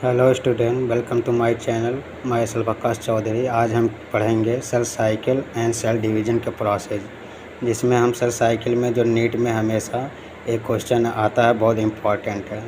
Hello student, welcome to my channel. मैं self Akash Chaudhary. आज हम पढ़ेंगे cell cycle and cell division के प्रोसेस, जिसमें हम सेल साइकिल में जो नीट में हमेशा एक क्वेश्चन आता है, बहुत इम्पॉर्टेंट है।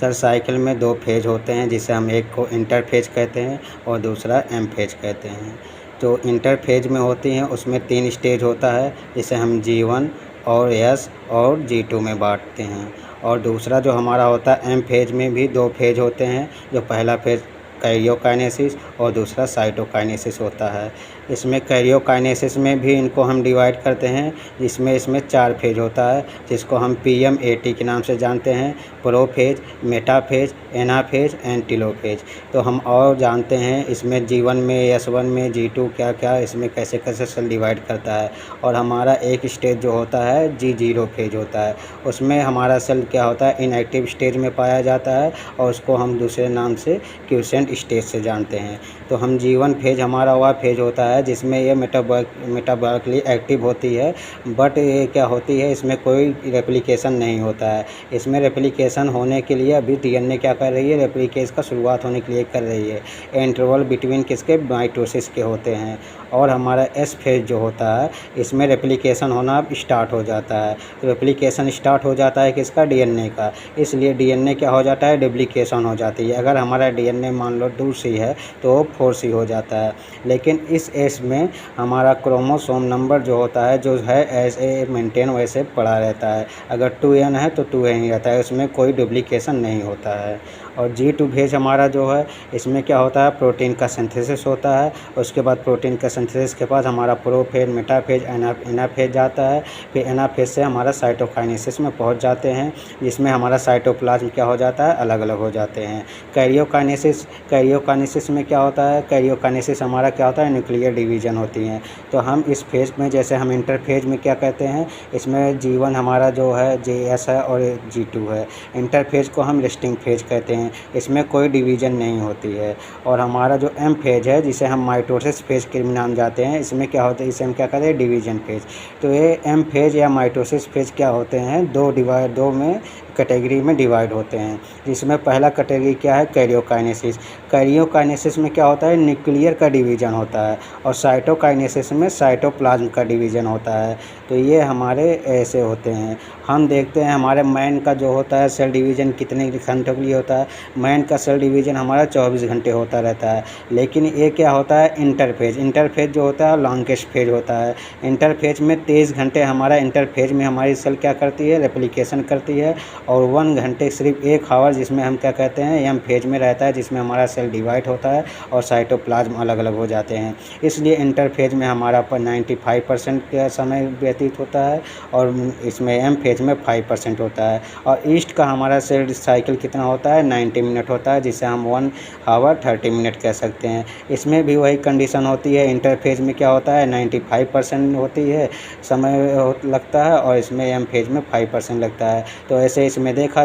सेल साइकिल में दो फेज होते हैं, जिसे हम एक को इंटर फेज कहते हैं और दूसरा एम फेज कहते हैं। जो इंटर फेज में होती हैं उसमें 3 स्टेज होता है, जिसे हम G1 और S और G2 में बांटते हैं। और दूसरा जो हमारा होता है एम फेज में भी 2 फेज होते हैं, जो पहला फेज कैरियोकाइनेसिस और दूसरा साइटोकाइनेसिस होता है। इसमें कैरियोकाइनेसिस में भी इनको हम डिवाइड करते हैं, इसमें 4 फेज होता है, जिसको हम PMAT के नाम से जानते हैं: prophase, metaphase, anaphase and telophase. तो हम और जानते हैं इसमें G1 में, S1 में, G2 क्या क्या इसमें कैसे कैसे सेल डिवाइड करता है। और हमारा एक स्टेज जो होता है G0 फेज होता है, उसमें हमारा सेल क्या होता है, इनएक्टिव स्टेज में पाया जाता है और उसको हम दूसरे नाम से क्यूसेंट स्टेज से जानते हैं। तो हम G1 फेज हमारा वह फेज होता है जिसमें ये मेटाबॉलिकली एक्टिव होती है, बट ये क्या होती है, इसमें कोई रेप्लिकेशन नहीं होता है। इसमें रेप्लिकेशन होने के लिए अभी DNA क्या कर रही है, रेप्लिकेशन का शुरुआत होने के लिए कर रही है। इंटरवल बिटवीन किसके, माइटोसिस के होते हैं। और हमारा S फेज जो होता है, इसमें रेप्लिकेशन होना अब स्टार्ट हो जाता है। रेप्लिकेशन स्टार्ट हो जाता है किसका, DNA का। इसलिए DNA क्या हो जाता है, डुप्लीकेशन हो जाती है। अगर हमारा DNA मान लो 2C है तो 4C हो जाता है। लेकिन इस S में हमारा क्रोमोसोम नंबर जो होता है, जो है ऐसे मेंटेन वैसे पड़ा रहता है। अगर 2N है तो 2N ही रहता है, उसमें कोई डुप्लीकेशन नहीं होता है। और G2 फेज हमारा जो है, इसमें क्या होता है, प्रोटीन का सिंथेसिस होता है। उसके बाद प्रोटीन का सिंथेसिस के बाद हमारा प्रोफेज, मेटाफेज, एनाफेज जाता है। फिर एनाफेज से हमारा साइटोकाइनेसिस में पहुंच जाते हैं, जिसमें हमारा साइटोप्लाज्म क्या हो जाता है, अलग अलग हो जाते हैं। कैरियोकाइनेसिस में क्या होता है, कैरियोकाइनेसिस हमारा क्या होता है, न्यूक्लियर डिवीजन होती हैं। तो हम इस फेज में, जैसे हम इंटर फेज में क्या कहते हैं, इसमें G1 हमारा जो है JS है और G2 है। इंटर फेज को हम रेस्टिंग फेज कहते हैं, इसमें कोई डिवीज़न नहीं होती है। और हमारा जो एम फेज है, जिसे हम माइटोसिस फेज के नाम जाते हैं, इसमें क्या होता है, इसे हम क्या कहते हैं, डिवीजन फेज। तो ये एम फेज या माइटोसिस फेज क्या होते हैं, दो में कैटेगरी में डिवाइड होते हैं। जिसमें पहला कैटेगरी क्या है, कैरियोकाइनेसिस। कैरियोकाइनेसिस में क्या होता है, न्यूक्लियर का डिवीज़न होता है। और साइटोकाइनेसिस में साइटोप्लाज्म का डिवीज़न होता है। तो ये हमारे ऐसे होते हैं। हम देखते हैं हमारे मैन का जो होता है सेल डिवीज़न कितने घंटों के लिए होता है। मैन का सेल डिवीज़न हमारा 24 घंटे होता रहता है। लेकिन ये क्या होता है, इंटरफेज। इंटरफेज जो होता है लॉन्गेस्ट फेज होता है। इंटरफेज में 23 घंटे हमारा इंटरफेज में हमारी सेल क्या करती है, रेप्लिकेशन करती है। और 1 घंटे सिर्फ 1 आवर जिसमें हम क्या कहते हैं, एम फेज में रहता है, जिसमें हमारा सेल डिवाइड होता है और साइटोप्लाज्म अलग अलग हो जाते हैं। इसलिए इंटरफेज में हमारा 95% का समय व्यतीत होता है और इसमें एम फेज में 5% होता है। और ईस्ट का हमारा सेल साइकिल कितना होता है, 90 मिनट होता है, जिसे हम 1 आवर 30 मिनट कह सकते हैं। इसमें भी वही कंडीशन होती है। इंटरफेज में क्या होता है, 95% होती है समय लगता है, और इसमें एम फेज में 5% लगता है। तो ऐसे इसमें देखा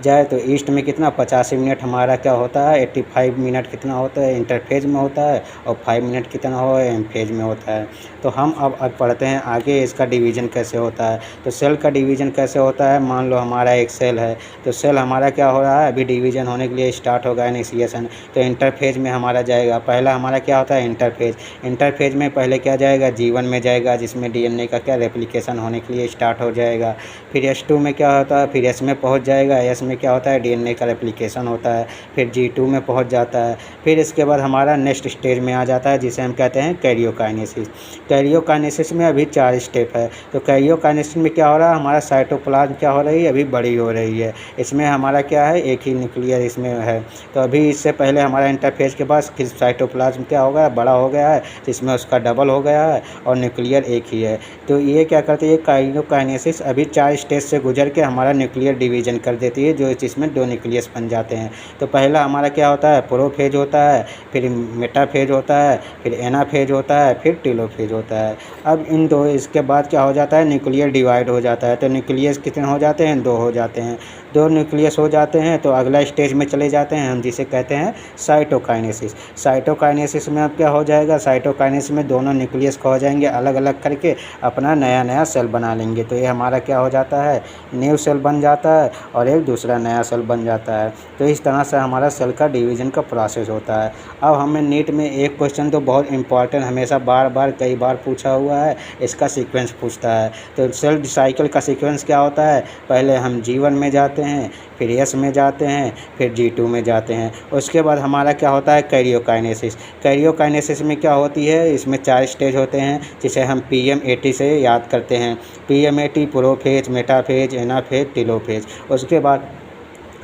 जाए तो ईस्ट में कितना 85 मिनट हमारा क्या होता है, 85 मिनट कितना होता है इंटरफेज में होता है, और 5 मिनट कितना हो एम फेज में होता है। तो हम अब पढ़ते हैं आगे इसका डिवीज़न कैसे होता है। तो सेल का डिवीज़न कैसे होता है, मान लो हमारा एक सेल है, तो सेल हमारा क्या हो रहा है, अभी डिवीज़न होने के लिए स्टार्ट होगा, इनिशिएशन। तो इंटरफेज में हमारा जाएगा, पहला हमारा क्या होता है, इंटरफेज। इंटरफेज में पहले क्या जाएगा, G1 में जाएगा, जिसमें DNA का क्या रेप्लिकेशन होने के लिए स्टार्ट हो जाएगा। फिर S2 में क्या होता है, फिर S में पहुंच जाएगा। S में क्या होता है, DNA का रेप्लिकेशन होता है। फिर G2 में पहुंच जाता है। फिर इसके बाद हमारा नेक्स्ट स्टेज में आ जाता है, जिसे हम कहते हैं कैरियोकाइनेसिस। कैरियोकाइनेसिस में अभी 4 स्टेप है। तो कैरियोकाइनेसिस में क्या हो रहा है, हमारा साइटोप्लाज्म क्या हो रही है, अभी बड़ी हो रही है। इसमें हमारा क्या है, एक ही न्यूक्लियर इसमें है। तो अभी इससे पहले हमारा इंटरफेज के बाद फिर साइटोप्लाज्म क्या हो गया, बड़ा हो गया है, जिसमें उसका डबल हो गया है और न्यूक्लियर एक ही है। तो ये क्या करती है, कैरियोकाइनेसिस अभी 4 स्टेज से गुजर के हमारा न्यूक्लियर डिवीजन कर देती है, जो जिसमें 2 न्यूक्लियस बन जाते हैं। तो पहला हमारा क्या होता है, प्रोफेज होता है, फिर मेटाफेज होता है, फिर एनाफेज होता है, फिर टेलोफेज होता है। अब इन दो इसके बाद क्या हो जाता है, न्यूक्लियर डिवाइड हो जाता है। तो न्यूक्लियस कितने हो जाते हैं, 2 हो जाते हैं। 2 न्यूक्लियस हो जाते हैं तो अगला स्टेज में चले जाते हैं हम, जिसे कहते हैं साइटोकाइनेसिस। साइटोकाइनेसिस में अब क्या हो जाएगा, साइटोकाइनेसिस में दोनों न्यूक्लियस को हो जाएंगे अलग अलग करके अपना नया नया सेल बना लेंगे। तो ये हमारा क्या हो जाता है, न्यू सेल बन जाता आता है और एक दूसरा नया सेल बन जाता है। तो इस तरह से हमारा सेल का डिवीज़न का प्रोसेस होता है। अब हमें नीट में एक क्वेश्चन तो बहुत इंपॉर्टेंट हमेशा बार कई बार पूछा हुआ है, इसका सीक्वेंस पूछता है। तो सेल साइकिल का सीक्वेंस क्या होता है, पहले हम G1 में जाते हैं, फिर S में जाते हैं, फिर G2 में जाते हैं। उसके बाद हमारा क्या होता है, कैरियोकाइनेसिस। कैरियोकाइनेसिस में क्या होती है, इसमें 4 स्टेज होते हैं जिसे हम PMAT से याद करते हैं। PMAT prophase, metaphase, anaphase, telophase. उसके बाद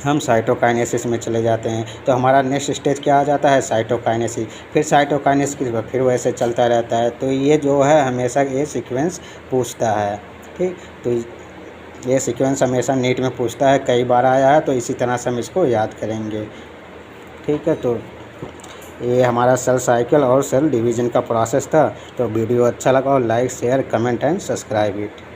हम साइटोकाइनेसिस में चले जाते हैं। तो हमारा नेक्स्ट स्टेज क्या आ जाता है, साइटोकाइनेसिस। फिर साइटोकाइनेसिस के बाद फिर वैसे चलता रहता है। तो ये जो है हमेशा ये सीक्वेंस पूछता है। ठीक, तो ये सीक्वेंस हमेशा नीट में पूछता है, कई बार आया है, तो इसी तरह से हम इसको याद करेंगे। ठीक है, तो ये हमारा सेल साइकिल और सेल डिवीज़न का प्रोसेस था। तो वीडियो अच्छा लगा और like, share, comment and subscribe it.